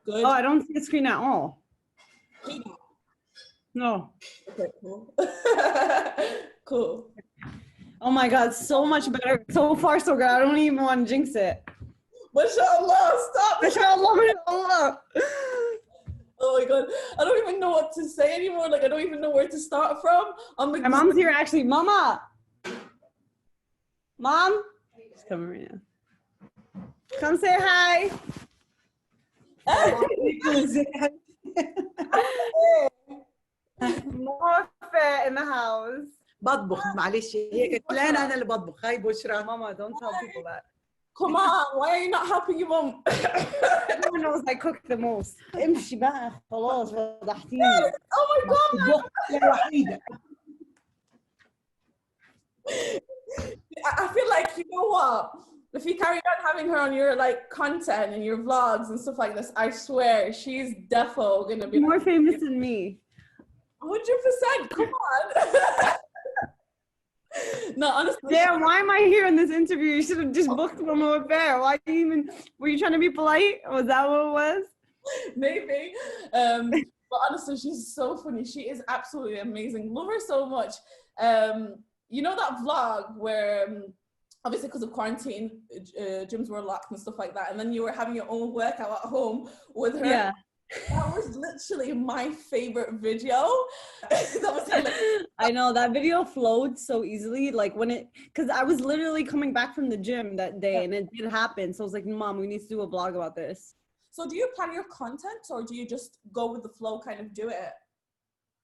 Good. Oh, I don't see the screen at all. No. Okay, cool. Cool. Oh my God, so much better. So far, so good. I don't even want to jinx it. MashaAllah, stop. MashaAllah, MashaAllah. Oh my God. I don't even know what to say anymore. Like, I don't even know where to start from. My mom's here, actually. Mama. Mom. She's coming right now. Come say hi. Morfe in the house. بطبخ معلش هي قالت لا انا اللي بطبخ هاي بشرى. Mama, don't tell people that. Come on, why are you not helping your mom? Everyone knows I cook the most. امشي بقى خلاص فضحتيني. Oh my God. الوحيدة. I feel like, you know what? If you carry on having her on your like content and your vlogs and stuff like this, I swear she's defo gonna be more famous than me. 100%. Come on. No, honestly. Damn, why am I here in this interview? You should have just booked one more fair. Why you even? Were you trying to be polite? Was that what it was? Maybe. But honestly, she's so funny. She is absolutely amazing. Love her so much. You know that vlog where obviously because of quarantine, gyms were locked and stuff like that, and then you were having your own workout at home with her? Yeah. That was literally my favorite video. That was I know that video flowed so easily, like when it, because I was literally coming back from the gym that day and it did happen. So I was like, Mom, we need to do a vlog about this. So do you plan your content or do you just go with the flow, kind of do it?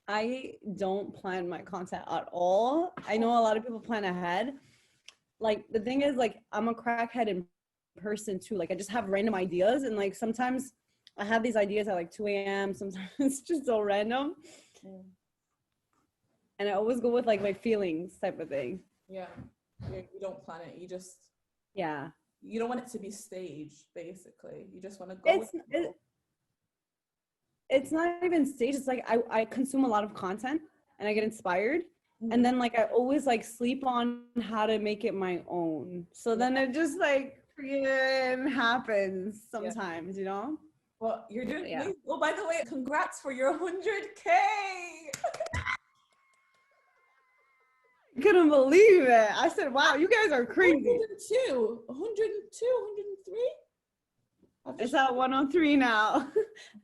I don't plan my content at all. I know a lot of people plan ahead. Like the thing is, like I'm a crackhead in person too. Like I just have random ideas, and like sometimes I have these ideas at like 2 a.m. Sometimes it's just so random. And I always go with like my feelings type of thing. Yeah. You don't plan it. You just, yeah. You don't want it to be staged, basically. You just want to go with it. It's not even staged. It's like I consume a lot of content and I get inspired. And then like I always like sleep on how to make it my own. So then it just like freaking happens sometimes, you know? Well, you're doing amazing. Well, by the way, congrats for your 100K. I couldn't believe it. I said, wow, you guys are crazy. 102, 103? It's at 103 now.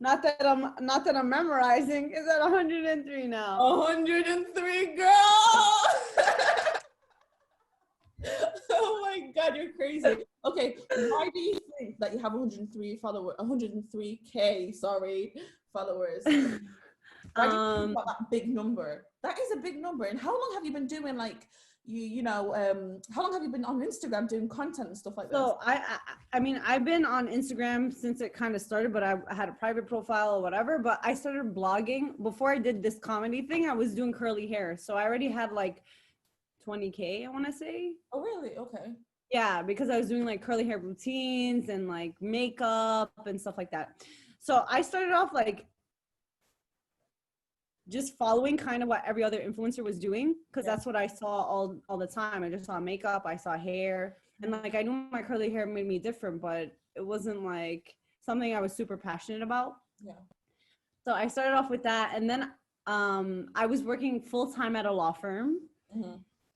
Not that I'm memorizing. It's at 103 now. 103, girl. Oh my God, you're crazy. Okay, why do you think that you have 103 followers, 103K, sorry, followers? Why do you think about that big number? That is a big number. And how long have you been doing like, how long have you been on Instagram doing content and stuff like this? So I mean, I've been on Instagram since it kind of started, but I had a private profile or whatever, but I started blogging. Before I did this comedy thing, I was doing curly hair. So I already had like 20K, I want to say. Oh, really? Okay. Yeah, because I was doing like curly hair routines and like makeup and stuff like that. So I started off like just following kind of what every other influencer was doing, because that's what I saw all the time. I just saw makeup, I saw hair, and like I knew my curly hair made me different, but it wasn't like something I was super passionate about. Yeah. So I started off with that, and then I was working full-time at a law firm.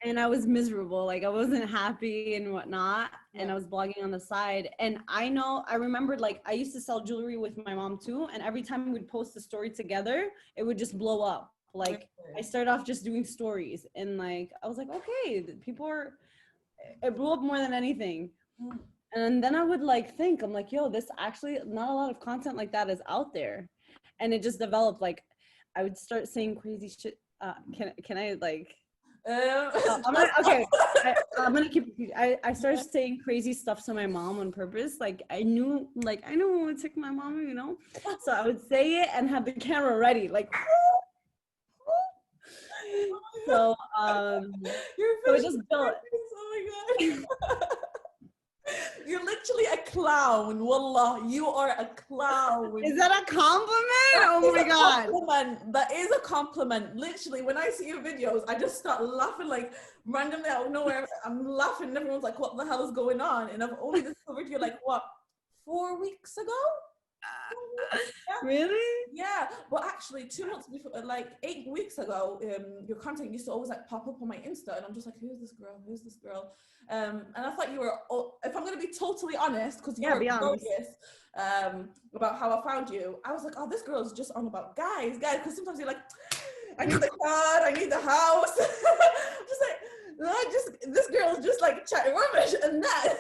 And I was miserable, like I wasn't happy and whatnot. And I was blogging on the side. And I remembered like I used to sell jewelry with my mom too. And every time we'd post a story together, it would just blow up. Like I started off just doing stories and like, I was like, okay, it blew up more than anything. And then I would like think, I'm like, yo, this actually not a lot of content like that is out there. And it just developed, like I would start saying crazy shit. Can I like, I'm gonna keep. I started saying crazy stuff to my mom on purpose. Like I knew it would tick my mom, you know. So I would say it and have the camera ready, like. So so it just built. Oh my God. You're literally a clown. Wallah, you are a clown. Is that a compliment? Oh my God. That is a compliment. Literally, when I see your videos, I just start laughing like randomly out of nowhere. I'm laughing and everyone's like, what the hell is going on? And I've only discovered you like, what, 4 weeks ago? Really? Yeah, well, actually, 2 months before, like 8 weeks ago, your content used to always like pop up on my Insta, and I'm just like, who's this girl? Who's this girl? And I thought you were, if I'm gonna be totally honest, because Yeah, you're be honest. glorious about how I found you, I was like, oh, this girl is just on about guys, because sometimes you're like, I need the car, I need the house. I'm just like, no, this girl is just like chatting rubbish, and that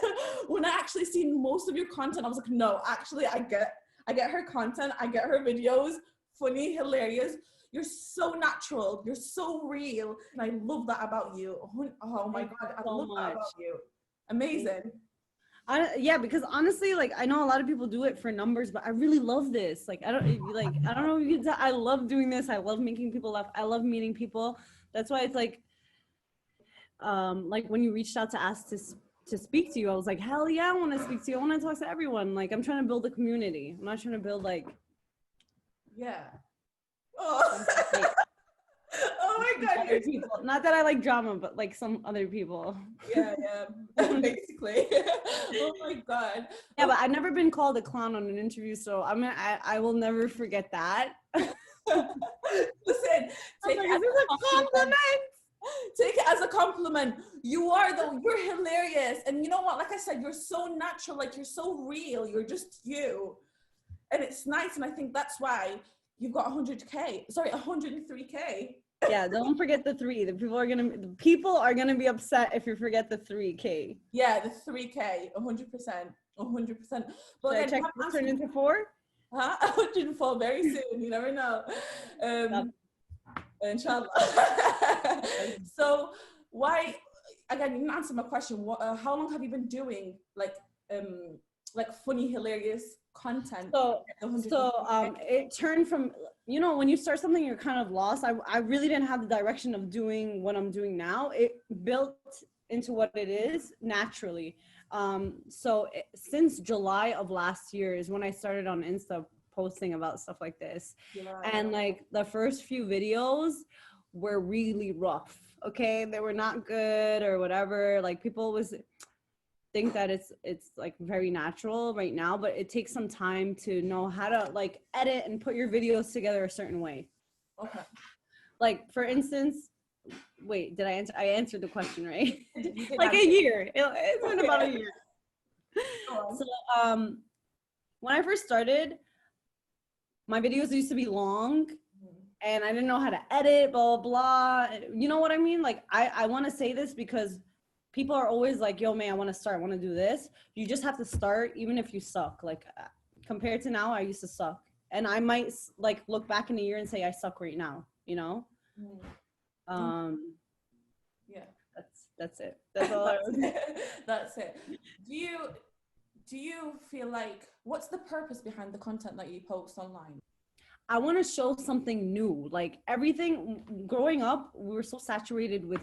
when I actually seen most of your content, I was like, no, actually, I get her content, I get her videos, funny, hilarious. You're so natural, you're so real, and I love that about you. Oh my God, I love that about you. Amazing. Yeah, because honestly, like I know a lot of people do it for numbers, but I really love this. Like I don't know if you can tell, I love doing this. I love making people laugh. I love meeting people. That's why it's like when you reached out to ask to speak to you, I was like, hell yeah, I want to speak to you. I want to talk to everyone. Like I'm trying to build a community. I'm not trying to build like Yeah. Oh. Oh my God. Other people. Not that I like drama, but like some other people. Yeah, basically. Oh my God. Yeah, but I've never been called a clown on an interview, so I will never forget that. Listen, take it as a compliment. Take it as a compliment. You're hilarious. And you know what? Like I said, you're so natural, like you're so real. You're just you. And it's nice. And I think that's why you've got 103K. Yeah, don't forget the 3. The people are gonna be upset if you forget the 3K. Yeah, the 3K, 100%. 100%. But again, check this turn into 4? 104 very soon. You never know. Inshallah. So why, again, you didn't answer my question. How long have you been doing like funny, hilarious content? So it turned from, you know, when you start something, you're kind of lost. I really didn't have the direction of doing what I'm doing now. It built into what it is naturally. Since July of last year is when I started on Insta posting about stuff like this. Yeah. And like the first few videos were really rough. Okay, they were not good or whatever. Like people always think that it's like very natural right now, but it takes some time to know how to like edit and put your videos together a certain way. Okay. Like for instance, wait, did I answered the question right? Like a year. It's been about a year. So when I first started, my videos used to be long and I didn't know how to edit, blah, blah, blah. You know what I mean? Like, I want to say this because people are always like, yo, man, I want to start. I want to do this. You just have to start, even if you suck. Like, compared to now, I used to suck. And I might, like, look back in a year and say I suck right now, you know? Yeah. That's it. That's all. That's it. Do you feel like, what's the purpose behind the content that you post online? I want to show something new. Like everything growing up, we were so saturated with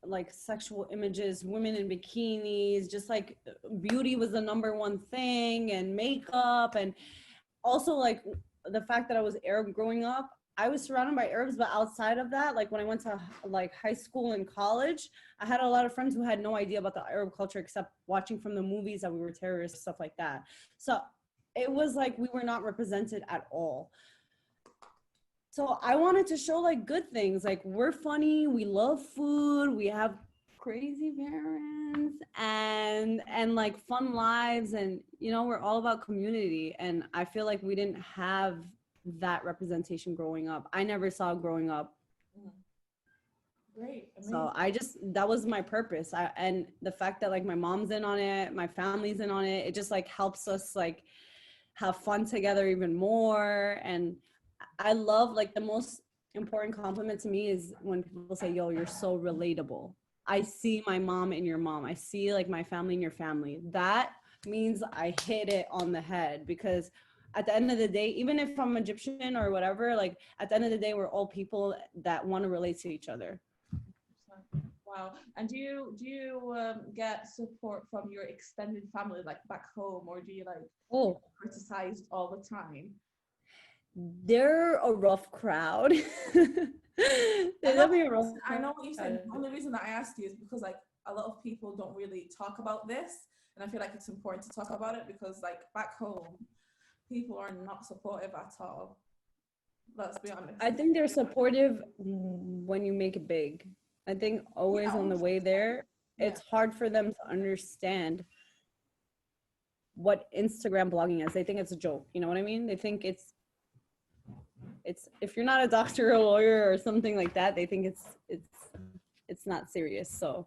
like sexual images, women in bikinis, just like beauty was the number one thing, and makeup. And also like the fact that I was Arab growing up, I was surrounded by Arabs, but outside of that, like when I went to like high school and college, I had a lot of friends who had no idea about the Arab culture except watching from the movies that we were terrorists, stuff like that. So it was like we were not represented at all. So I wanted to show like good things, like we're funny, we love food, we have crazy parents and like fun lives, and you know, we're all about community. And I feel like we didn't have that representation growing up. I never saw growing up. Great. Amazing. So that was my purpose. And the fact that like my mom's in on it, my family's in on it, it just like helps us like have fun together even more. And I love, like, the most important compliment to me is when people say, yo, you're so relatable. I see my mom in your mom. I see like my family in your family. That means I hit it on the head, because at the end of the day, even if I'm Egyptian or whatever, like at the end of the day, we're all people that want to relate to each other. Wow. And do you get support from your extended family, like back home, or do you like criticized all the time? They're a rough crowd. I know what you said. The only reason that I asked you is because like a lot of people don't really talk about this, and I feel like it's important to talk about it, because like back home, people are not supportive at all. Let's be honest. I think they're supportive when you make it big. I think always on the way there, it's hard for them to understand what Instagram blogging is. They think it's a joke. You know what I mean? They think it's if you're not a doctor or a lawyer or something like that, they think it's not serious. So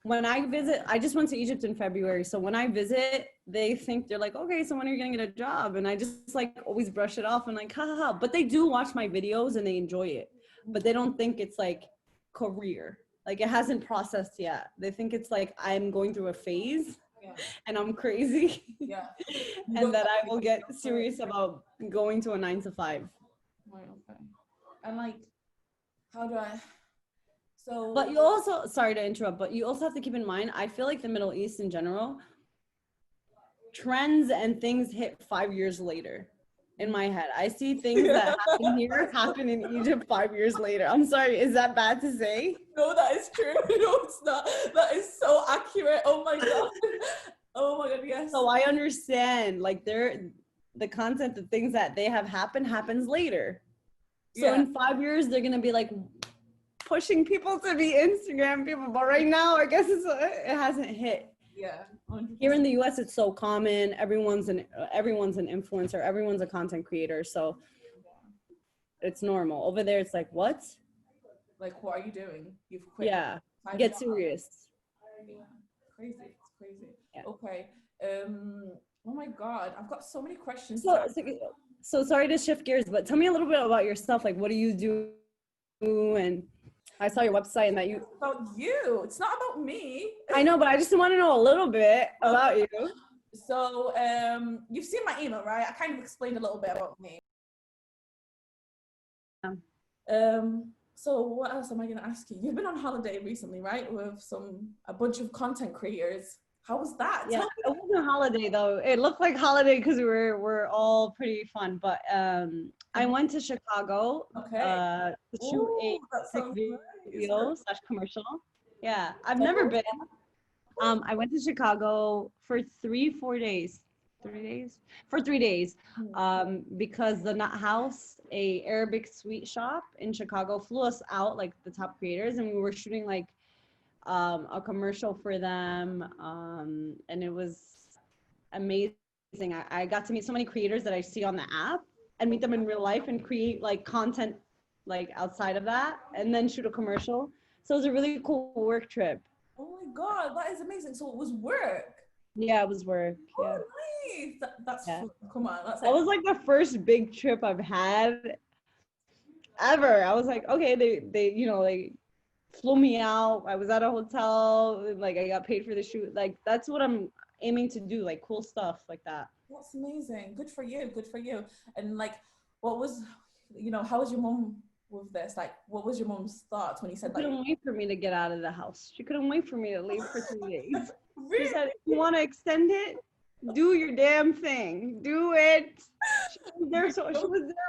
when I visit, I just went to Egypt in February. So when I visit, they think they're like, okay, so when are you gonna get a job? And I just like always brush it off and like, ha ha ha. But they do watch my videos and they enjoy it. But they don't think it's like career. Like it hasn't processed yet. They think it's like I'm going through a phase and I'm crazy. And that I will get serious about going to a 9 to 5. Right, okay. And like, how do I? So. But you also, sorry to interrupt, but you also have to keep in mind, I feel like the Middle East in general, trends and things hit 5 years later. In my head, I see things that happen here happen in Egypt 5 years later. I'm sorry, is that bad to say? No, that is true. No, it's not. That is so accurate. Oh my god. Oh my god, yes. So I understand, like the content, the things that they have happens later. So in 5 years, they're gonna be like pushing people to be Instagram people, but right now, I guess it hasn't hit. Yeah. 100%. Here in the US, it's so common. Everyone's an influencer. Everyone's a content creator. So it's normal. Over there, it's like, what? Like, what are you doing? You've quit. Yeah. Get serious. Yeah. Crazy. It's crazy. Yeah. Okay. Oh my god, I've got so many questions. So sorry to shift gears, but tell me a little bit about yourself. Like, what do you do? And I saw your website and that you. It's about you. It's not about me. I know, but I just want to know a little bit about you. So, you've seen my email, right? I kind of explained a little bit about me. So what else am I going to ask you? You've been on holiday recently, right? With a bunch of content creators. How was that? Yeah, it wasn't a holiday though. It looked like holiday because we're all pretty fun. But I went to Chicago to shoot a video / commercial. Yeah, I've never been. I went to Chicago for 3 days. 3 days? For 3 days. Because the Nut House, a Arabic sweet shop in Chicago, flew us out, like the top creators, and we were shooting like a commercial for them, and it was amazing. I got to meet so many creators that I see on the app and meet them in real life and create like content like outside of that and then shoot a commercial. So it was a really cool work trip. Oh my god, that is amazing. So it was work. Yeah, it was work. Yeah. Oh, nice. That's fun. Come on. That was like the first big trip I've had ever. I was like, okay, they you know, like flew me out. I was at a hotel, like I got paid for the shoot. Like that's what I'm aiming to do, like cool stuff like that. That's amazing. Good for you. Good for you. And like, what was, how was your mom with this? Like, what was your mom's thoughts when you said She couldn't wait for me to get out of the house. She couldn't wait for me to leave for 3 days. Really? She said, if you want to extend it, do your damn thing. Do it. She was there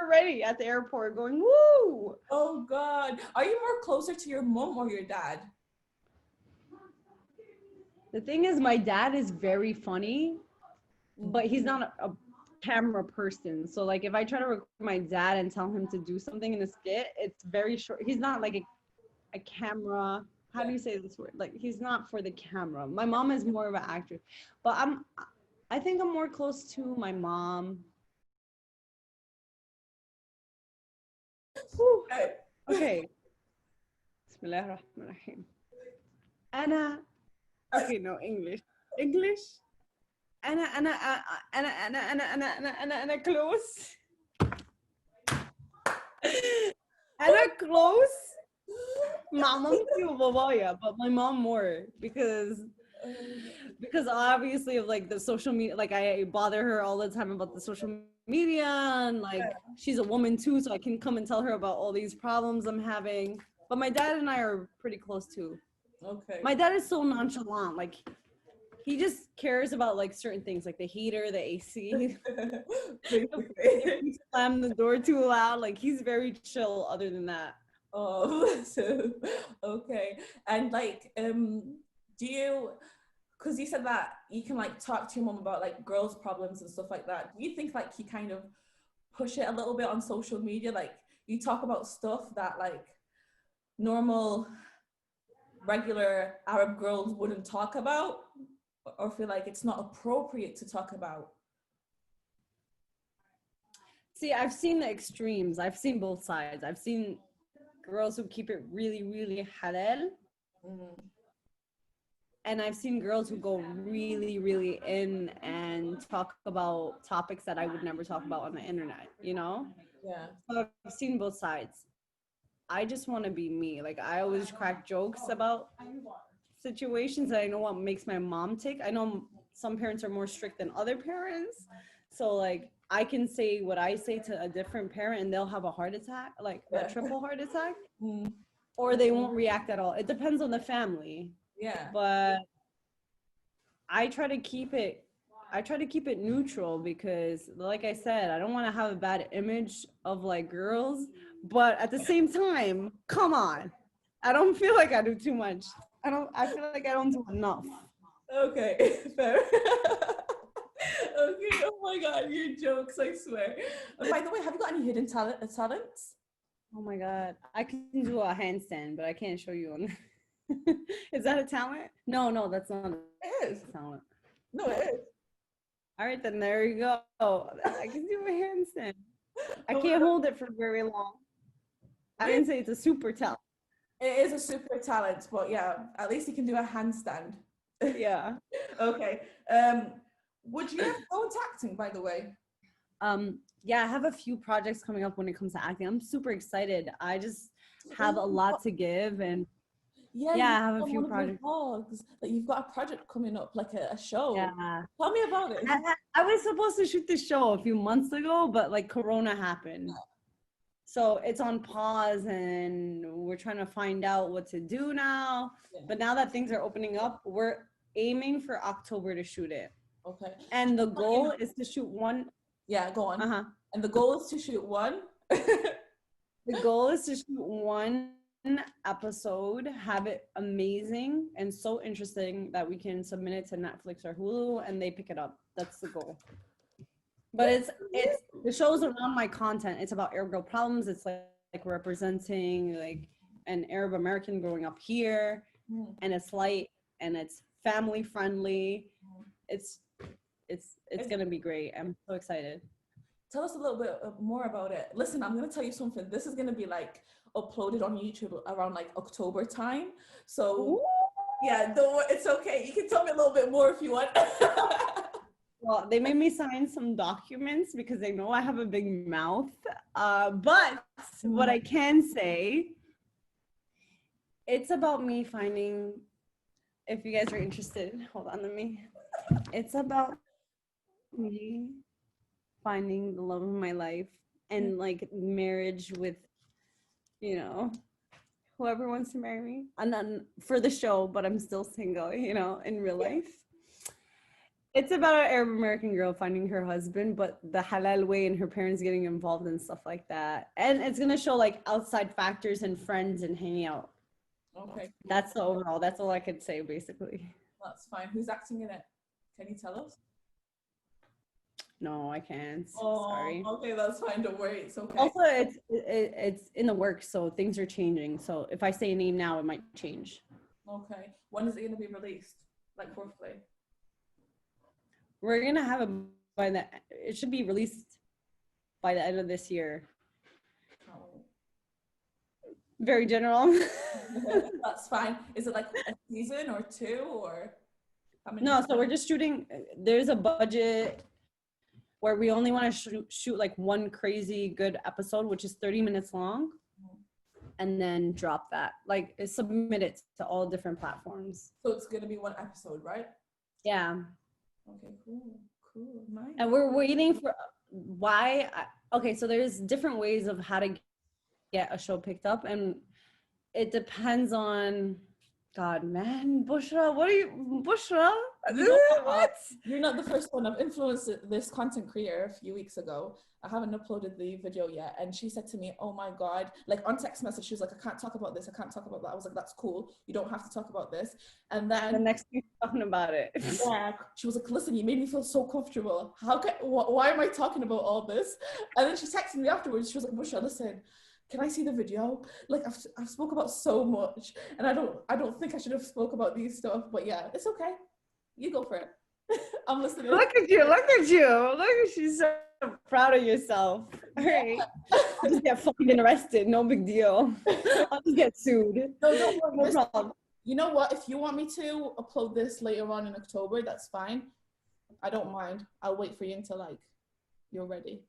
already at the airport going, woo. Oh God. Are you more closer to your mom or your dad? The thing is, my dad is very funny, but he's not a camera person. So like if I try to record my dad and tell him to do something in a skit, it's very short. He's not like a camera. How do you say this word? Like he's not for the camera. My mom is more of an actress, but I think I'm more close to my mom. Okay. Bismillahirrahmanirrahim. Okay, no, English. أنا close. أنا close مع مامتي وبابايا, but my mom more because obviously of like the social media, like I bother her all the time about the social media, and like she's a woman too, so I can come and tell her about all these problems I'm having. But my dad and I are pretty close too. Okay. My dad is so nonchalant, like he just cares about like certain things, like the heater, the AC. If you slam the door too loud, like he's very chill other than that. Oh, so okay. And like, do you, because you said that you can like talk to your mom about like girls' problems and stuff like that. Do you think like you kind of push it a little bit on social media? Like you talk about stuff that like normal, regular Arab girls wouldn't talk about, or feel like it's not appropriate to talk about? See, I've seen the extremes. I've seen both sides. I've seen girls who keep it really, really halal. And I've seen girls who go really, really in and talk about topics that I would never talk about on the internet, you know? Yeah. So I've seen both sides. I just want to be me. Like, I always crack jokes about situations that I know what makes my mom tick. I know some parents are more strict than other parents. So, like, I can say what I say to a different parent and they'll have a heart attack, like a triple heart attack, or they won't react at all. It depends on the family. Yeah. But I try to keep it neutral because, like I said, I don't want to have a bad image of like girls, but at the same time, come on. I don't feel like I do too much. I feel like I don't do enough. Okay, fair. Okay, oh my God, your jokes, I swear. By the way, have you got any hidden talents? Oh my God. I can do a handstand, but I can't show you on. Is that a talent? No, that's not It is. a talent. No, it is. All right, then there you go. I can do a handstand. I can't hold it for very long. I didn't say it's a super talent. It is a super talent, but yeah, at least you can do a handstand. Yeah. Okay. Would you ever go into acting, by the way? Yeah, I have a few projects coming up when it comes to acting. I'm super excited. I just have a lot to give, and yeah, I have a few projects. Like you've got a project coming up, like a show. Yeah. Tell me about it. I was supposed to shoot this show a few months ago, but like Corona happened. So it's on pause and we're trying to find out what to do now. Yeah. But now that things are opening up, we're aiming for October to shoot it. Okay. And the goal is to shoot one. Yeah, go on. And the goal is to shoot one? The goal is to shoot one episode, have it amazing and so interesting that we can submit it to Netflix or Hulu and they pick it up. That's the goal. But it's the show's around my content. It's about Arab girl problems. It's like representing like an Arab American growing up here, and it's light and it's family friendly. It's gonna be great. I'm so excited. Tell us a little bit more about it. Listen, I'm gonna tell you something. This is gonna be like uploaded on YouTube around like October time. So yeah, it's okay. You can tell me a little bit more if you want. Well, they made me sign some documents because they know I have a big mouth. But what I can say, it's about me finding, if you guys are interested, hold on, it's about me finding the love of my life and like marriage with, you know, whoever wants to marry me. And then for the show, but I'm still single, you know, in real life. It's about an Arab American girl finding her husband, but the halal way and her parents getting involved and stuff like that. And it's going to show like outside factors and friends and hanging out. Okay. That's the overall. That's all I could say, basically. That's fine. Who's acting in it? Can you tell us? No, I can't. Oh, sorry. Okay, that's fine. Don't worry. It's okay. Also, it's in the works, so things are changing. So if I say a name now, it might change. Okay. When is it going to be released? Like fourthly? We're gonna have it should be released by the end of this year. Oh. Very general. That's fine. Is it like a season or two or how many? No, so we're just shooting. There's a budget where we only want to shoot like one crazy good episode, which is 30 minutes long, and then drop that. Like submit it to all different platforms. So it's gonna be one episode, right? Yeah. Okay, cool, nice. And we're waiting for okay, so there's different ways of how to get a show picked up, and it depends on God, man. Bushra, Bushra, You know how What? you're not the first one. I've influenced this content creator a few weeks ago. I haven't uploaded the video yet. And she said to me, oh my God, like on text message, she was like, I can't talk about this. I can't talk about that. I was like, that's cool. You don't have to talk about this. And then The next week talking about it. yeah, she was like, listen, you made me feel so comfortable. Why am I talking about all this? And then she texted me afterwards. She was like, Busha, listen, can I see the video? Like I've spoke about so much, and I don't think I should have spoke about these stuff. But yeah, it's okay. You go for it. I'm listening. Look at you. Look at you. Look at you. So proud of yourself. All right. I'll just get fucking arrested. No big deal. I'll just get sued. No, don't worry. No problem. You know what? If you want me to upload this later on in October, that's fine. I don't mind. I'll wait for you until like you're ready.